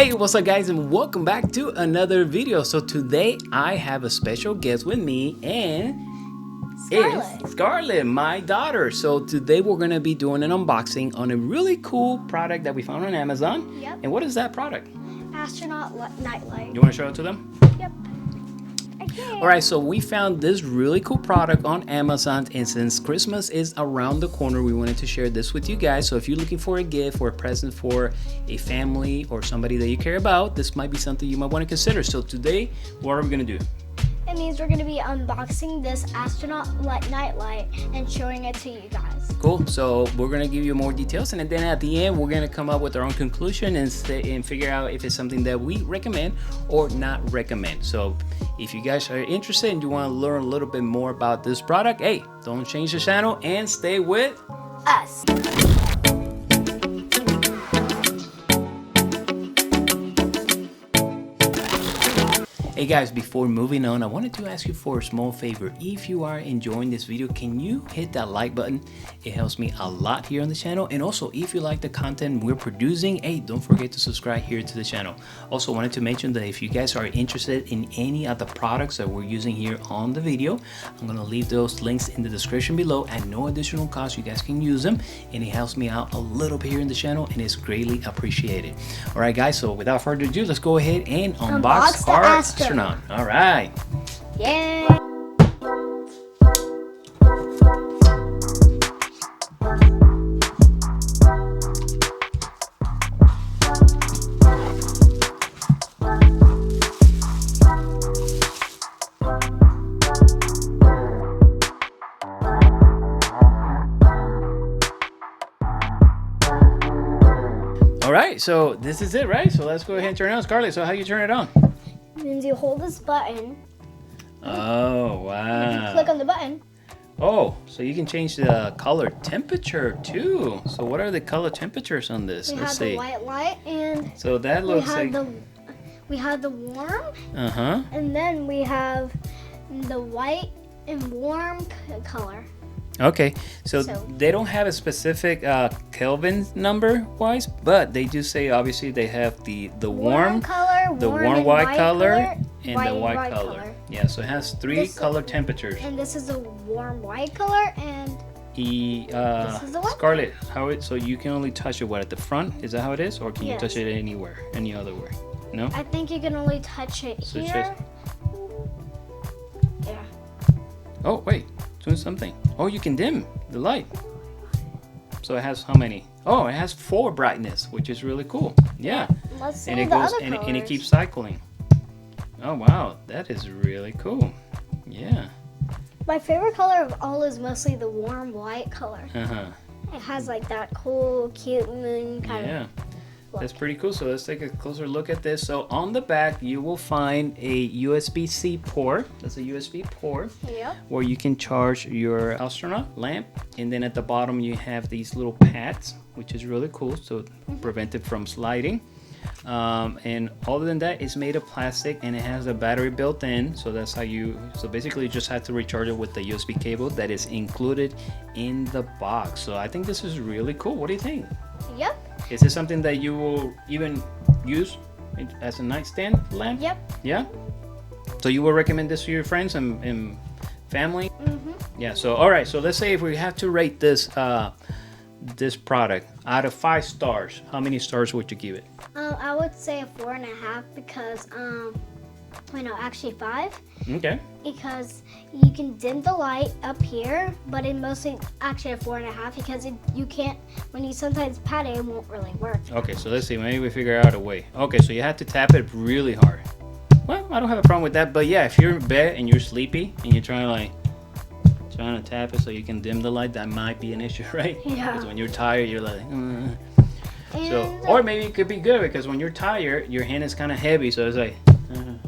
Hey, what's up guys, and welcome back to another video. So today I have a special guest with me, and it's Scarlett, my daughter. So today we're gonna be doing an unboxing on a really cool product that we found on Amazon. Yep. And what is that product? Astronaut nightlight. You wanna show it to them? Yep. Okay. Alright, so we found this really cool product on Amazon, and since Christmas is around the corner, we wanted to share this with you guys. So if you're looking for a gift or a present for a family or somebody that you care about, this might be something you might want to consider. So today, what are we going to do? It means we're going to be unboxing this astronaut nightlight and showing it to you guys. Cool. So we're going to give you more details, and then at the end, we're going to come up with our own conclusion and figure out if it's something that we recommend or not recommend. So if you guys are interested and you want to learn a little bit more about this product, hey, don't change the channel and stay with us. Hey guys, before moving on, I wanted to ask you for a small favor. If you are enjoying this video, can you hit that like button? It helps me a lot here on the channel. And also, if you like the content we're producing, hey, don't forget to subscribe here to the channel. Also wanted to mention that if you guys are interested in any of the products that we're using here on the video, I'm gonna leave those links in the description below at no additional cost. You guys can use them, and it helps me out a little bit here in the channel, and it's greatly appreciated. All right guys, so without further ado, let's go ahead and unbox our Astronaut. All right. Yay. All right, so this is it, right? So let's go ahead and turn it on. Scarlett, so how do you turn it on? Means you hold this button. Oh, wow. You click on the button. Oh, so you can change the color temperature too. So what are the color temperatures on this? We Let's have see. the white light, and So that looks like we have the warm, uh-huh. and then we have the white and warm color. Okay, so they don't have a specific Kelvin number wise, but they do say obviously they have the warm color, the warm white color, and the white color. color. Yeah, so it has three color temperatures. And this is a warm white color, and this is the white. Scarlett, so you can only touch it at the front? Is that how it is, or can you touch it anywhere, any other way? No. I think you can only touch it here. Yeah. Oh wait, doing something. Oh, you can dim the light. So it has how many? Oh, it has 4 brightness, which is really cool. Yeah. Let's see And it the goes other and it colors. keeps cycling. Oh wow, that is really cool. Yeah. My favorite color of all is mostly the warm white color. Uh-huh. It has like that cool, cute moon kind Yeah. of. That's pretty cool. So let's take a closer look at this. So on the back, you will find a USB-C port. That's a USB port. Yep. Where you can charge your astronaut lamp. And then at the bottom, you have these little pads, which is really cool. So prevent it from sliding. And other than that, it's made of plastic, and it has a battery built in. So that's how so basically you just have to recharge it with the USB cable that is included in the box. So I think this is really cool. What do you think? Yep. Is this something that you will even use as a nightstand lamp? Yep. Yeah? So you will recommend this to your friends and family? Mhm. Yeah, so all right, so let's say if we have to rate this this product out of 5 stars, how many stars would you give it? I would say a 4.5 because actually 5. Okay. Because you can dim the light up here, but it mostly actually a 4.5 because you can't, when you sometimes pat it, it won't really work. Okay, so let's see, maybe we figure out a way. Okay, so you have to tap it really hard. Well, I don't have a problem with that, but yeah, if you're in bed and you're sleepy and you're trying to tap it so you can dim the light, that might be an issue, right? Yeah. Because when you're tired, you're like, So, or maybe it could be good because when you're tired, your hand is kind of heavy, so it's like, and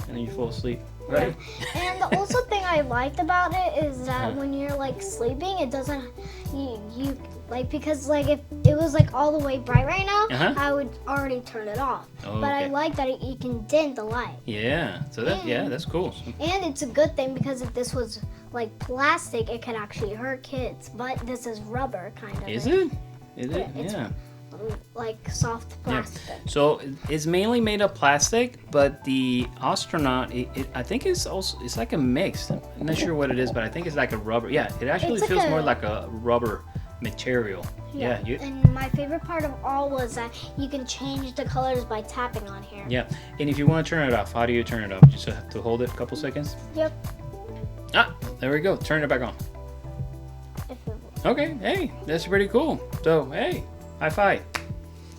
then you fall asleep, right? Yeah. And the also thing I liked about it is that when you're like sleeping, it doesn't, you like, because like if it was like all the way bright right now, I would already turn it off. Oh, but I like that you can dim the light. Yeah, so that's cool. And it's a good thing because if this was like plastic, it could actually hurt kids. But this is rubber, kind of. Is it? Is it? It's Yeah. like soft plastic. Yeah. So it's mainly made of plastic, but the Astronaut, I think it's like a mix. I'm not sure what it is, but I think it's like a rubber. Yeah, it actually feels more like a rubber material. Yeah. And my favorite part of all was that you can change the colors by tapping on here. Yeah. And if you want to turn it off, how do you turn it off? You just have to hold it a couple seconds. Yep. Ah, there we go. Turn it back on. Okay. Hey, that's pretty cool. So hey, high five.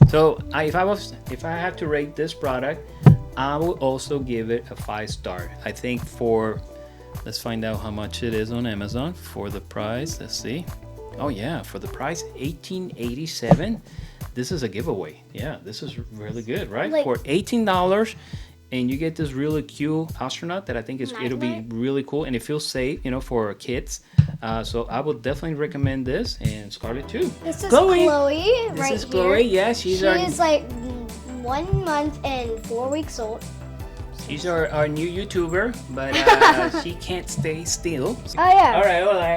So if I have to rate this product, I will also give it a 5-star. I think let's find out how much it is on Amazon for the price. Let's see. Oh yeah, for the price, $18.87. This is a giveaway. Yeah, this is really good, right? For $18, and you get this really cute Astronaut that I think it'll be really cool, and it feels safe, for kids. So I would definitely recommend this, and Scarlett too. This is Chloe. This is Chloe. Yeah, she's like 1 month and 4 weeks old. She's our new YouTuber, but she can't stay still. Oh yeah.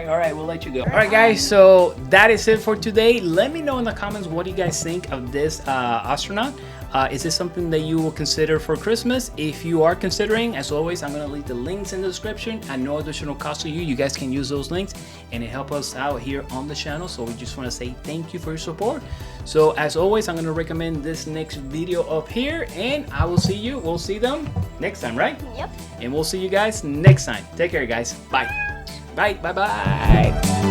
All right, we'll let you go. All right, guys, so that is it for today. Let me know in the comments what you guys think of this Astronaut. Is this something that you will consider for Christmas? If you are considering, as always, I'm going to leave the links in the description at no additional cost to you. You guys can use those links, and it helps us out here on the channel. So we just want to say thank you for your support. So as always, I'm going to recommend this next video up here, and we'll see them next time, right? Yep. And we'll see you guys next time. Take care, guys. Bye. Bye. Bye.